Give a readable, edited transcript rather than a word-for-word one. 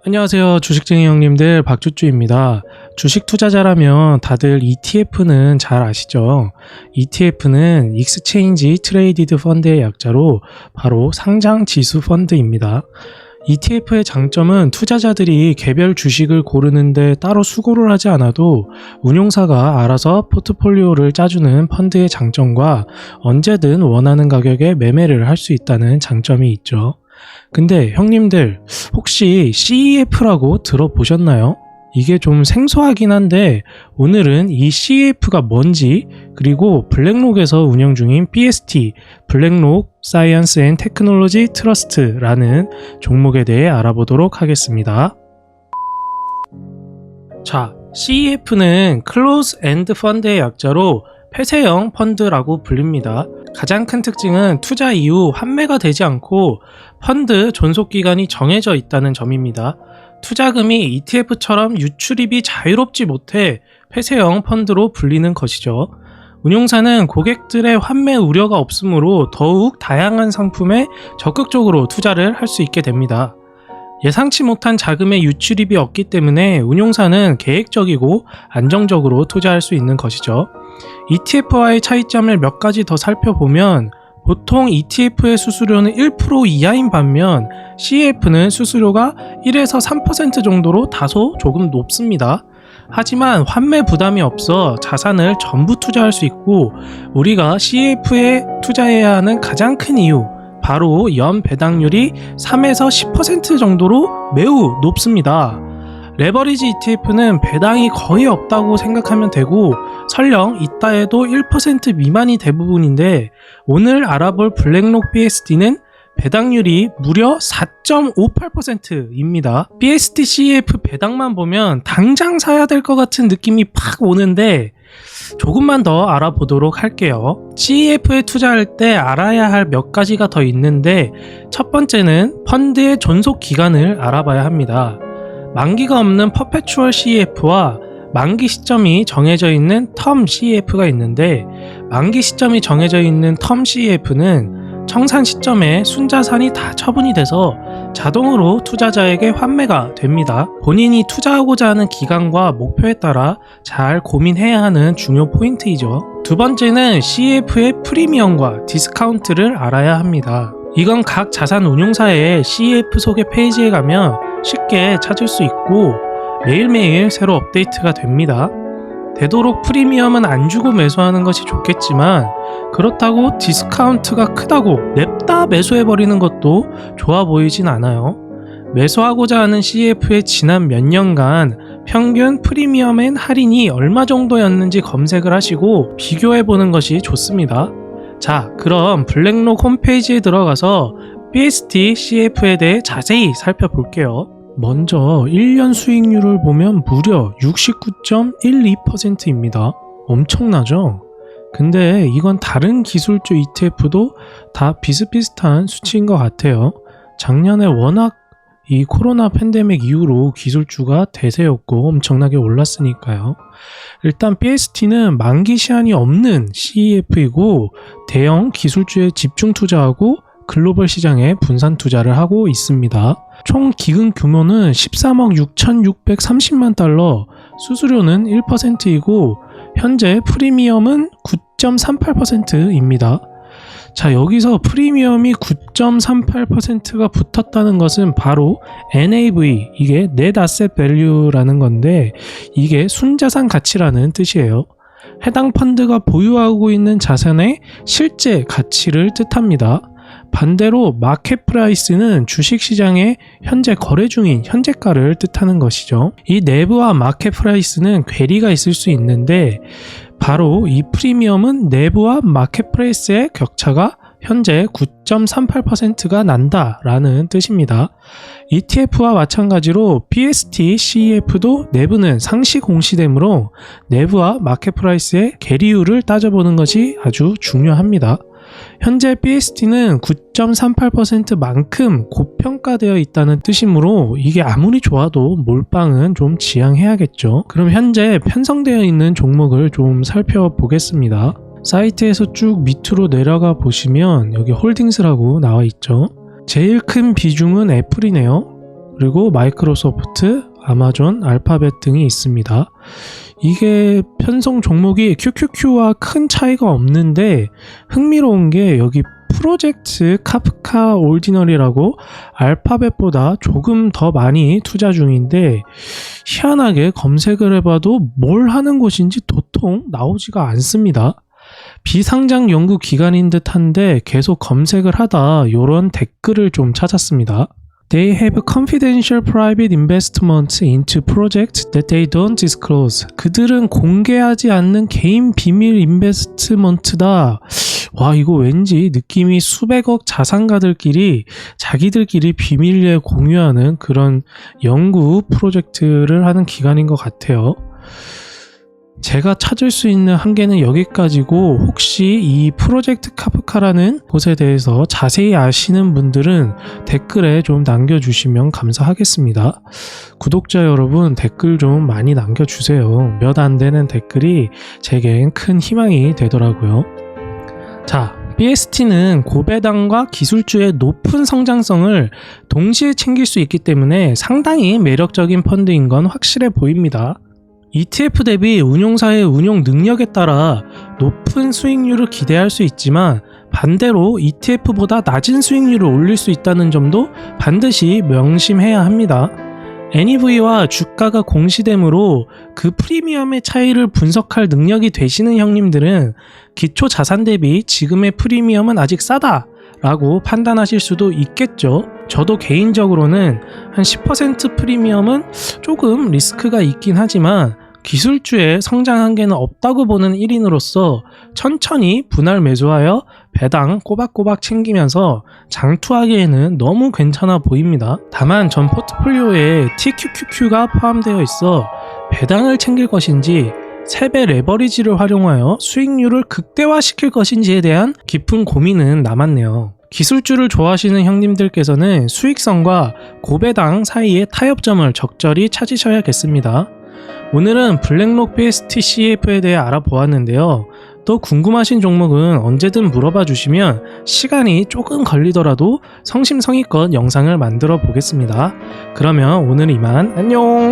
안녕하세요. 주식쟁이 형님들 박주주입니다. 주식 투자자라면 다들 ETF는 잘 아시죠? ETF는 Exchange Traded Fund의 약자로 바로 상장 지수 펀드입니다. ETF의 장점은 투자자들이 개별 주식을 고르는데 따로 수고를 하지 않아도 운용사가 알아서 포트폴리오를 짜주는 펀드의 장점과 언제든 원하는 가격에 매매를 할 수 있다는 장점이 있죠. 근데 형님들 혹시 CEF라고 들어보셨나요? 이게 좀 생소하긴 한데 오늘은 이 CEF가 뭔지, 그리고 블랙록에서 운영 중인 BST, 블랙록 사이언스 앤 테크놀로지 트러스트라는 종목에 대해 알아보도록 하겠습니다. 자, CEF는 클로즈 엔드 펀드의 약자로 폐쇄형 펀드라고 불립니다. 가장 큰 특징은 투자 이후 환매가 되지 않고 펀드 존속기간이 정해져 있다는 점입니다. 투자금이 ETF처럼 유출입이 자유롭지 못해 폐쇄형 펀드로 불리는 것이죠. 운용사는 고객들의 환매 우려가 없으므로 더욱 다양한 상품에 적극적으로 투자를 할 수 있게 됩니다. 예상치 못한 자금의 유출입이 없기 때문에 운용사는 계획적이고 안정적으로 투자할 수 있는 것이죠. ETF와의 차이점을 몇 가지 더 살펴보면 보통 ETF의 수수료는 1% 이하인 반면 CEF는 수수료가 1에서 3% 정도로 다소 조금 높습니다. 하지만 환매 부담이 없어 자산을 전부 투자할 수 있고, 우리가 CEF에 투자해야 하는 가장 큰 이유, 바로 연 배당률이 3에서 10% 정도로 매우 높습니다. 레버리지 ETF는 배당이 거의 없다고 생각하면 되고 설령 있다 해도 1% 미만이 대부분인데, 오늘 알아볼 블랙록 BST는 배당률이 무려 4.58%입니다. BST CEF 배당만 보면 당장 사야 될 것 같은 느낌이 팍 오는데 조금만 더 알아보도록 할게요. CEF에 투자할 때 알아야 할 몇 가지가 더 있는데, 첫 번째는 펀드의 존속 기간을 알아봐야 합니다. 만기가 없는 퍼페추얼 CEF와 만기 시점이 정해져 있는 텀 CEF가 있는데, 만기 시점이 정해져 있는 텀 CEF는 청산 시점에 순자산이 다 처분이 돼서 자동으로 투자자에게 환매가 됩니다. 본인이 투자하고자 하는 기간과 목표에 따라 잘 고민해야 하는 중요 포인트이죠. 두 번째는 CEF의 프리미엄과 디스카운트를 알아야 합니다. 이건 각 자산 운용사의 CEF 소개 페이지에 가면 쉽게 찾을 수 있고 매일매일 새로 업데이트가 됩니다. 되도록 프리미엄은 안 주고 매수하는 것이 좋겠지만, 그렇다고 디스카운트가 크다고 냅다 매수해버리는 것도 좋아 보이진 않아요. 매수하고자 하는 CEF의 지난 몇 년간 평균 프리미엄 앤 할인이 얼마 정도였는지 검색을 하시고 비교해보는 것이 좋습니다. 자, 그럼 블랙록 홈페이지에 들어가서 BST CEF에 대해 자세히 살펴볼게요. 먼저 1년 수익률을 보면 무려 69.12%입니다. 엄청나죠? 근데 이건 다른 기술주 ETF도 다 비슷비슷한 수치인 것 같아요. 작년에 워낙 이 코로나 팬데믹 이후로 기술주가 대세였고 엄청나게 올랐으니까요. 일단 BST는 만기 시한이 없는 CEF이고 대형 기술주에 집중 투자하고 글로벌 시장에 분산 투자를 하고 있습니다. 총 기금 규모는 13억 6,630만 달러, 수수료는 1%이고 현재 프리미엄은 9.38%입니다. 자, 여기서 프리미엄이 9.38%가 붙었다는 것은 바로 NAV, 이게 Net Asset Value라는 건데 이게 순자산 가치라는 뜻이에요. 해당 펀드가 보유하고 있는 자산의 실제 가치를 뜻합니다. 반대로 마켓 프라이스는 주식시장에 현재 거래 중인 현재가를 뜻하는 것이죠. 이 내부와 마켓 프라이스는 괴리가 있을 수 있는데 바로 이 프리미엄은 내부와 마켓 프라이스의 격차가 현재 9.38%가 난다라는 뜻입니다. ETF와 마찬가지로 BST CEF도 내부는 상시 공시되므로 내부와 마켓 프라이스의 괴리율을 따져보는 것이 아주 중요합니다. 현재 BST는 9.38%만큼 고평가되어 있다는 뜻이므로 이게 아무리 좋아도 몰빵은 좀 지양해야겠죠. 그럼 현재 편성되어 있는 종목을 좀 살펴보겠습니다. 사이트에서 쭉 밑으로 내려가 보시면 여기 홀딩스라고 나와 있죠. 제일 큰 비중은 애플이네요. 그리고 마이크로소프트, 아마존, 알파벳 등이 있습니다. 이게 편성 종목이 QQQ와 큰 차이가 없는데 흥미로운 게 여기 프로젝트 카프카 오리지널이라고 알파벳보다 조금 더 많이 투자 중인데 희한하게 검색을 해봐도 뭘 하는 곳인지 도통 나오지가 않습니다. 비상장 연구 기관인 듯한데 계속 검색을 하다 이런 댓글을 좀 찾았습니다. They have confidential private investments into projects that they don't disclose. 그들은 공개하지 않는 개인 비밀 인베스트먼트다. 와, 이거 왠지 느낌이 수백억 자산가들끼리 자기들끼리 비밀리에 공유하는 그런 연구 프로젝트를 하는 기관인 것 같아요. 제가 찾을 수 있는 한계는 여기까지고 혹시 이 프로젝트 카프카라는 곳에 대해서 자세히 아시는 분들은 댓글에 좀 남겨주시면 감사하겠습니다. 구독자 여러분 댓글 좀 많이 남겨주세요. 몇 안 되는 댓글이 제겐 큰 희망이 되더라고요. 자, BST는 고배당과 기술주의 높은 성장성을 동시에 챙길 수 있기 때문에 상당히 매력적인 펀드인 건 확실해 보입니다. ETF 대비 운용사의 운용 능력에 따라 높은 수익률을 기대할 수 있지만 반대로 ETF보다 낮은 수익률을 올릴 수 있다는 점도 반드시 명심해야 합니다. NAV와 주가가 공시되므로 그 프리미엄의 차이를 분석할 능력이 되시는 형님들은 기초 자산 대비 지금의 프리미엄은 아직 싸다 라고 판단하실 수도 있겠죠. 저도 개인적으로는 한 10% 프리미엄은 조금 리스크가 있긴 하지만 기술주의 성장 한계는 없다고 보는 1인으로서 천천히 분할 매수하여 배당 꼬박꼬박 챙기면서 장투하기에는 너무 괜찮아 보입니다. 다만 전 포트폴리오에 TQQQ가 포함되어 있어 배당을 챙길 것인지 3배 레버리지를 활용하여 수익률을 극대화시킬 것인지에 대한 깊은 고민은 남았네요. 기술주를 좋아하시는 형님들께서는 수익성과 고배당 사이의 타협점을 적절히 찾으셔야겠습니다. 오늘은 블랙록 BST CF에 대해 알아보았는데요. 또 궁금하신 종목은 언제든 물어봐 주시면 시간이 조금 걸리더라도 성심성의껏 영상을 만들어 보겠습니다. 그러면 오늘 이만 안녕!